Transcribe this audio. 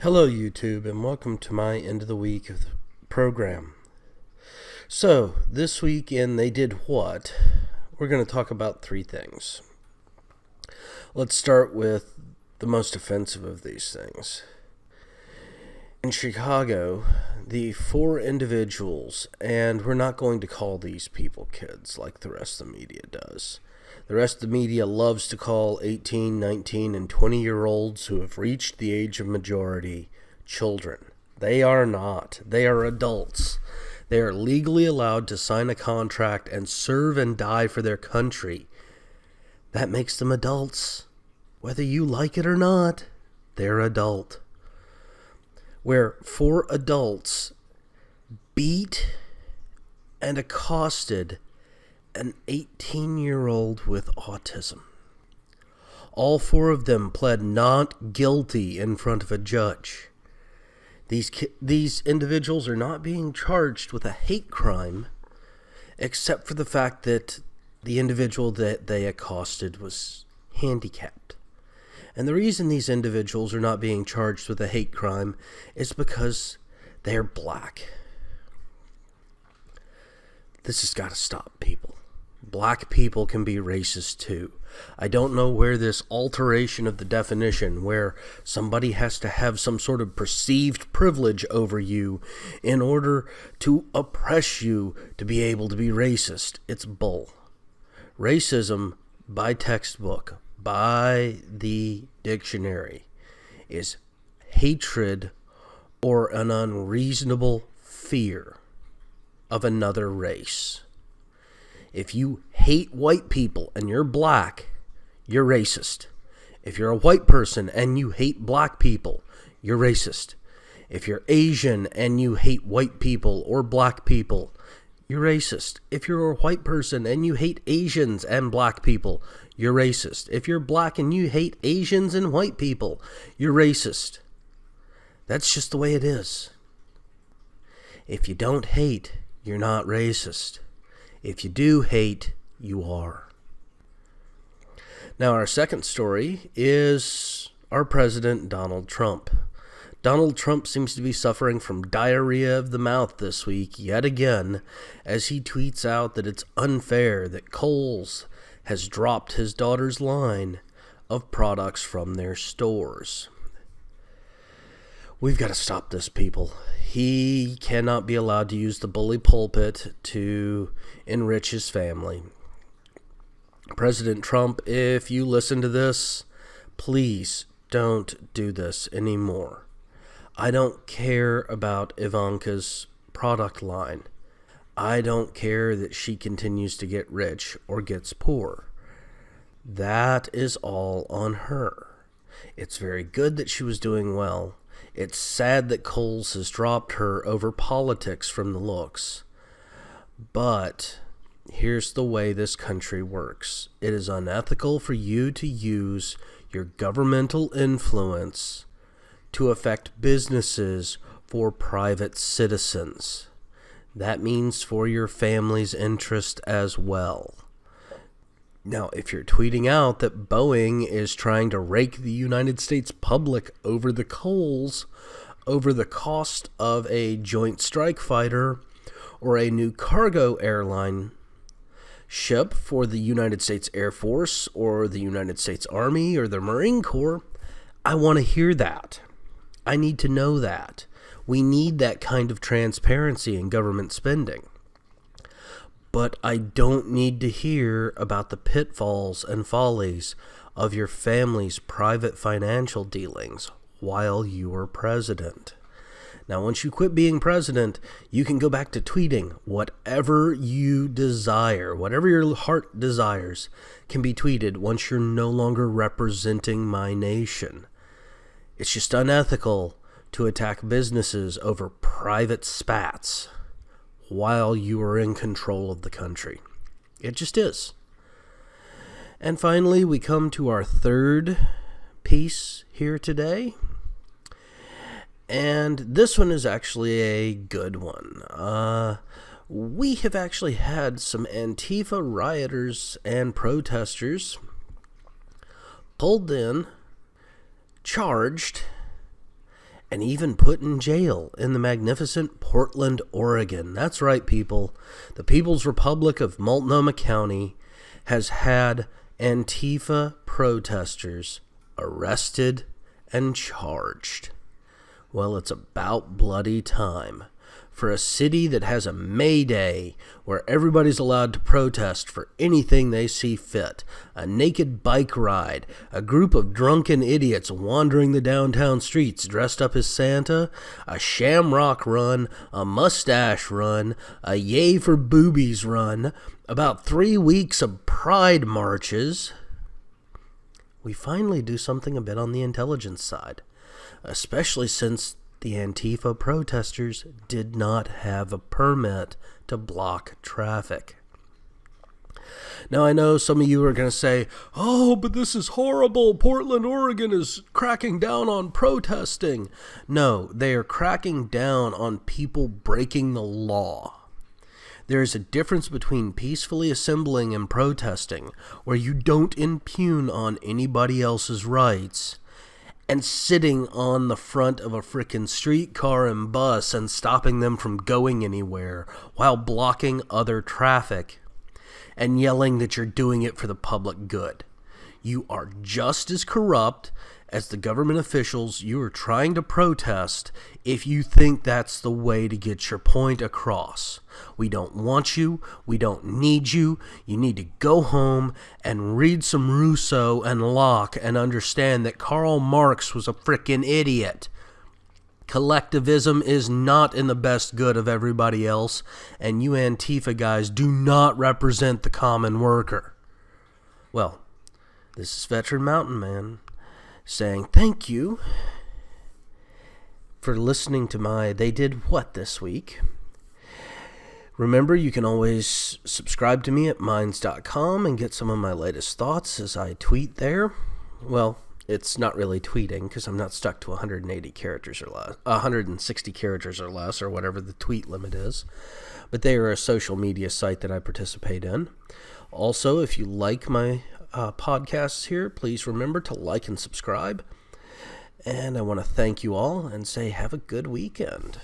Hello YouTube and welcome to my end of the week of the program. So this weekend they did what? We're going to talk about three things. Let's start with the most offensive of these things. In Chicago, the four individuals, and we're not going to call these people kids like the rest of the media does. The rest of the media loves to call 18, 19, and 20-year-olds who have reached the age of majority children. They are not. They are adults. They are legally allowed to sign a contract and serve and die for their country. That makes them adults. Whether you like it or not, they're adult. Where four adults beat and accosted an 18-year-old with autism. All four of them pled not guilty in front of a judge. These individuals are not being charged with a hate crime, except for the fact that the individual that they accosted was handicapped. And the reason these individuals are not being charged with a hate crime is because they're black. This has got to stop, people. Black people can be racist too. I don't know where this alteration of the definition, where somebody has to have some sort of perceived privilege over you in order to oppress you to be able to be racist. It's bull. Racism, by textbook, by the dictionary, is hatred or an unreasonable fear of another race. If you hate white people and you're black, you're racist. If you're a white person and you hate black people, you're racist. If you're Asian and you hate white people or black people, you're racist. If you're a white person and you hate Asians and black people, you're racist. If you're black and you hate Asians and white people, you're racist. That's just the way it is. If you don't hate, you're not racist. If you do hate, you are. Now, our second story is our president, Donald Trump. Donald Trump seems to be suffering from diarrhea of the mouth this week yet again, as he tweets out that it's unfair that Kohl's has dropped his daughter's line of products from their stores. We've got to stop this, people. He cannot be allowed to use the bully pulpit to enrich his family. President Trump, if you listen to this, please don't do this anymore. I don't care about Ivanka's product line. I don't care that she continues to get rich or gets poor. That is all on her. It's very good that she was doing well. It's sad that Kohl's has dropped her over politics from the looks. But here's the way this country works. It is unethical for you to use your governmental influence to affect businesses for private citizens. That means for your family's interest as well. Now, if you're tweeting out that Boeing is trying to rake the United States public over the coals over the cost of a joint strike fighter or a new cargo airline ship for the United States Air Force or the United States Army or the Marine Corps, I want to hear that. I need to know that. We need that kind of transparency in government spending. But I don't need to hear about the pitfalls and follies of your family's private financial dealings while you are president. Now, once you quit being president, you can go back to tweeting whatever you desire. Whatever your heart desires can be tweeted once you're no longer representing my nation. It's just unethical to attack businesses over private spats while you are in control of the country. It just is. And finally, we come to our third piece here today. And this one is actually a good one. We have actually had some Antifa rioters and protesters pulled in, charged, and even put in jail in the magnificent Portland, Oregon. That's right, people. The People's Republic of Multnomah County has had Antifa protesters arrested and charged. Well, it's about bloody time. For a city that has a May Day where everybody's allowed to protest for anything they see fit, a naked bike ride, a group of drunken idiots wandering the downtown streets dressed up as Santa, a shamrock run, a mustache run, a yay for boobies run, about 3 weeks of pride marches, we finally do something a bit on the intelligence side, especially since the Antifa protesters did not have a permit to block traffic. Now, I know some of you are going to say, oh, but this is horrible. Portland, Oregon is cracking down on protesting. No, they are cracking down on people breaking the law. There is a difference between peacefully assembling and protesting, where you don't impugn on anybody else's rights, and sitting on the front of a frickin' streetcar and bus and stopping them from going anywhere while blocking other traffic and yelling that you're doing it for the public good. You are just as corrupt as the government officials you are trying to protest if you think that's the way to get your point across. We don't want you. We don't need you. You need to go home and read some Rousseau and Locke and understand that Karl Marx was a frickin' idiot. Collectivism is not in the best good of everybody else, and you Antifa guys do not represent the common worker. Well, this is Veteran Mountain Man saying thank you for listening to my They Did What this week. Remember, you can always subscribe to me at minds.com and get some of my latest thoughts as I tweet there. Well, it's not really tweeting because I'm not stuck to 180 characters or less, 160 characters or less, or whatever the tweet limit is. But they are a social media site that I participate in. Also, if you like my podcasts here, please remember to like and subscribe. And I want to thank you all and say have a good weekend.